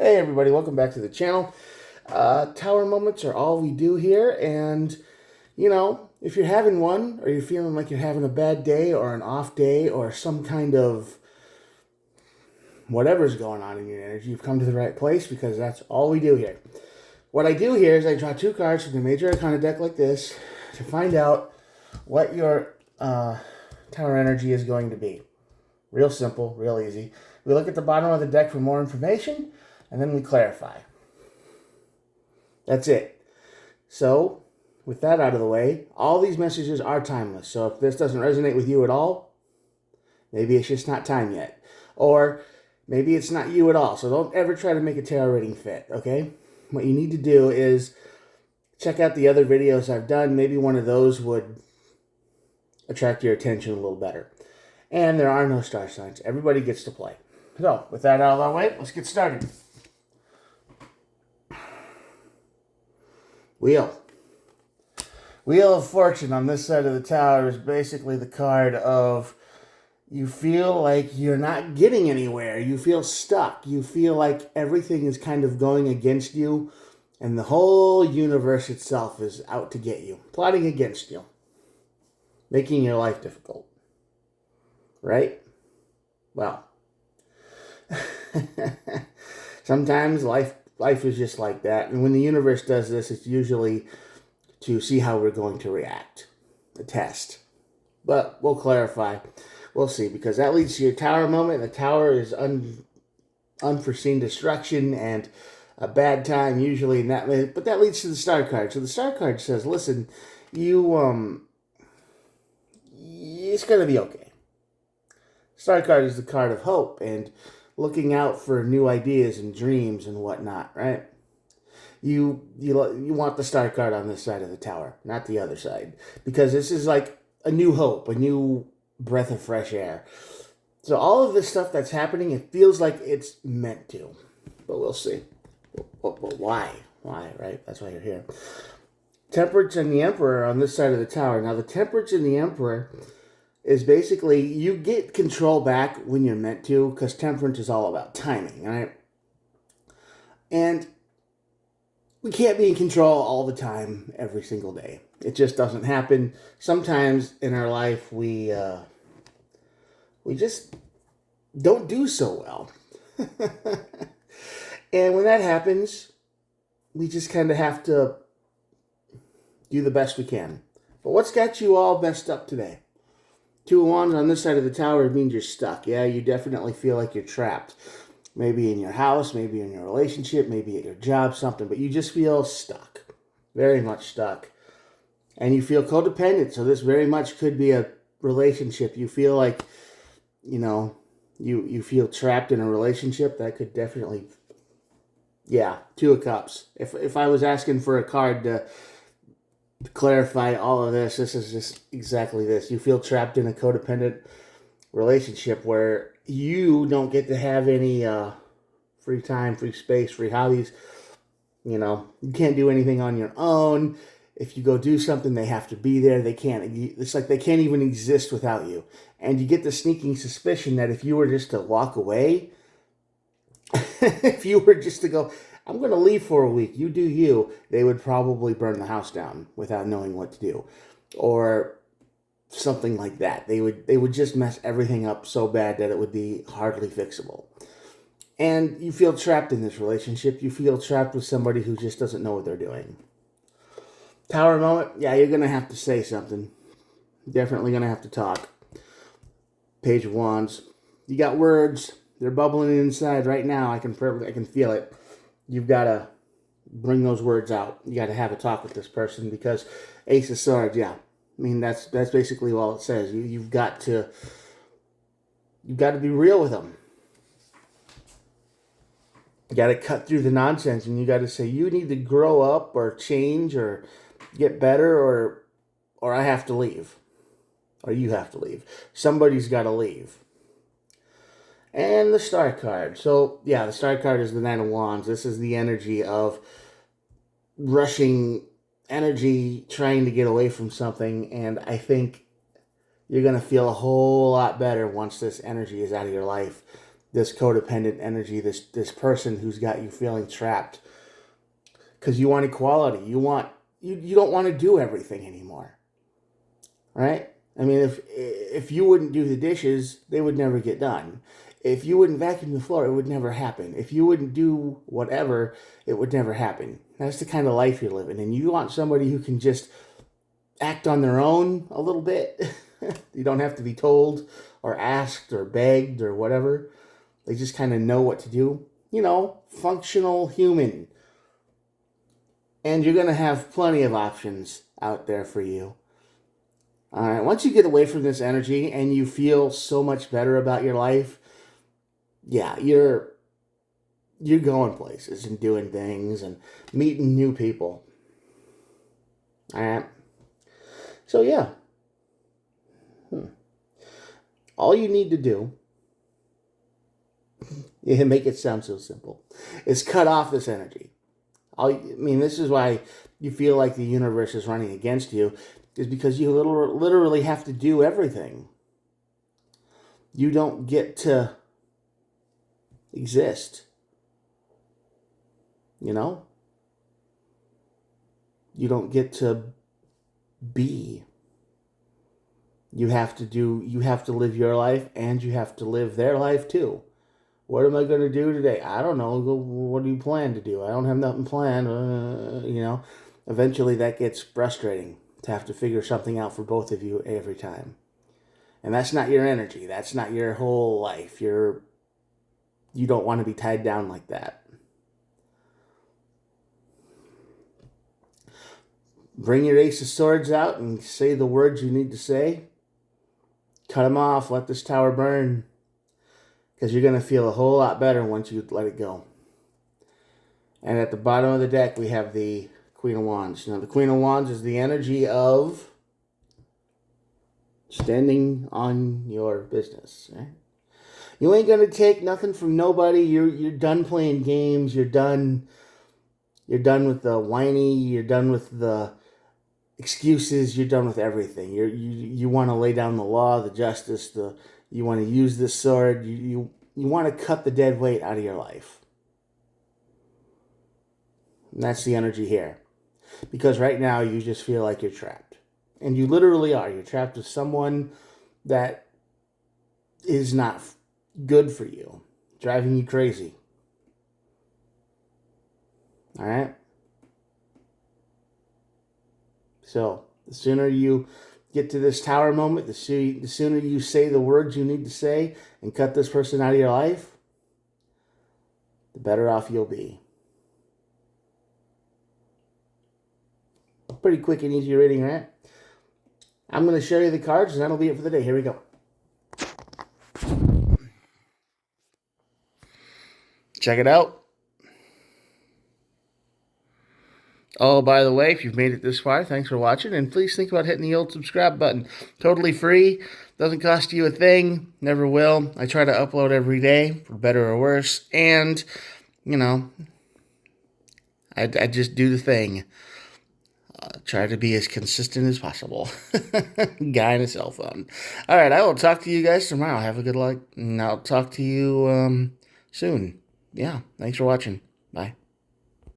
Hey everybody, welcome back to the channel. Tower moments are all we do here, and if you're having one, or you're feeling like you're having a bad day, or an off day, or some kind of whatever's going on in your energy, you've come to the right place because that's all we do here. What I do here is I draw two cards from the Major Arcana deck like this to find out what your tower energy is going to be. Real simple, real easy. We look at the bottom of the deck for more information, and then we clarify. That's it. So, with that out of the way, all these messages are timeless. So if this doesn't resonate with you at all, maybe it's just not time yet. Or maybe it's not you at all. So don't ever try to make a tarot reading fit, okay? What you need to do is check out the other videos I've done. Maybe one of those would attract your attention a little better. And there are no star signs. Everybody gets to play. So, with that out of the way, let's get started. Wheel. Wheel of Fortune on this side of the tower is basically the card of you feel like you're not getting anywhere. You feel stuck. You feel like everything is kind of going against you, and the whole universe itself is out to get you, plotting against you, making your life difficult. Right? Well, sometimes life is just like that. And when the universe does this, it's usually to see how we're going to react. A test. But we'll clarify. We'll see. Because that leads to your tower moment. The tower is unforeseen destruction and a bad time usually. But that leads to the star card. So the star card says, listen, it's going to be okay. Star card is the card of hope and looking out for new ideas and dreams and whatnot, right? You want the star card on this side of the tower, not the other side, because this is like a new hope, a new breath of fresh air. So all of this stuff that's happening, it feels like it's meant to, but we'll see. But why? Why, right? That's why you're here. Temperance and the Emperor on this side of the tower. Now, the Temperance and the Emperor is basically you get control back when you're meant to, because temperance is all about timing, right? And we can't be in control all the time, every single day. It just doesn't happen. Sometimes in our life, we just don't do so well. And when that happens, we just kind of have to do the best we can. But what's got you all messed up today? Two of Wands on this side of the tower means you're stuck. Yeah, you definitely feel like you're trapped. Maybe in your house, maybe in your relationship, maybe at your job, something. But you just feel stuck. Very much stuck. And you feel codependent. So this very much could be a relationship. You feel like, you feel trapped in a relationship. That could definitely, yeah, Two of Cups. If I was asking for a card to clarify all of this is just exactly this. You feel trapped in a codependent relationship where you don't get to have any free time, free space, free hobbies. You can't do anything on your own. If you go do something, they have to be there. It's like they can't even exist without you. And you get the sneaking suspicion that if you were just to walk away, if you were just to go, I'm going to leave for a week, you do you, they would probably burn the house down without knowing what to do. Or something like that. They would just mess everything up so bad that it would be hardly fixable. And you feel trapped in this relationship. You feel trapped with somebody who just doesn't know what they're doing. Tower moment, yeah, you're going to have to say something. Definitely going to have to talk. Page of Wands. You got words. They're bubbling inside right now. I can feel it. You've got to bring those words out. You got to have a talk with this person because Ace of Swords, yeah. I mean, that's basically all it says. You've got to be real with them. You got to cut through the nonsense, and you got to say you need to grow up or change or get better, or I have to leave, or you have to leave. Somebody's got to leave. And the Star card. So, yeah, the Star card is the Nine of Wands. This is the energy of rushing energy, trying to get away from something. And I think you're going to feel a whole lot better once this energy is out of your life. this codependent energy, this person who's got you feeling trapped. Because you want equality. You don't want to do everything anymore. Right? I mean, if you wouldn't do the dishes, they would never get done. If you wouldn't vacuum the floor, it would never happen. If you wouldn't do whatever, it would never happen. That's the kind of life you're living. And you want somebody who can just act on their own a little bit. You don't have to be told or asked or begged or whatever. They just kind of know what to do. Functional human. And you're going to have plenty of options out there for you. All right, once you get away from this energy and you feel so much better about your life, yeah, you're going places and doing things and meeting new people. All right. So yeah. All you need to do, you make it sound so simple, is cut off this energy. This is why you feel like the universe is running against you, is because you literally have to do everything. You don't get to exist. You don't get to be. You have to live your life, and you have to live their life too. What am I going to do today? I don't know. What do you plan to do? I don't have nothing planned. Eventually that gets frustrating to have to figure something out for both of you every time. And that's not your energy. That's not your whole life. You don't want to be tied down like that. Bring your Ace of Swords out and say the words you need to say. Cut them off. Let this tower burn. Because you're going to feel a whole lot better once you let it go. And at the bottom of the deck, we have the Queen of Wands. Now, the Queen of Wands is the energy of standing on your business. Right? You ain't going to take nothing from nobody. You're done playing games. You're done with the whiny. You're done with the excuses. You're done with everything. You want to lay down the law, the justice, you want to use this sword. You want to cut the dead weight out of your life. And that's the energy here. Because right now you just feel like you're trapped. And you literally are. You're trapped with someone that is not good for you. Driving you crazy. All right? So, the sooner you get to this tower moment, the sooner you say the words you need to say and cut this person out of your life, the better off you'll be. Pretty quick and easy reading, right? I'm going to show you the cards, and that'll be it for the day. Here we go. Check it out. Oh, by the way, if you've made it this far, thanks for watching, and please think about hitting the old subscribe button. Totally free, doesn't cost you a thing, never will. I try to upload every day, for better or worse, and, I just do the thing. Try to be as consistent as possible. Guy in a cell phone. All right, I will talk to you guys tomorrow. Have a good luck, and I'll talk to you soon. Yeah, thanks for watching. Bye.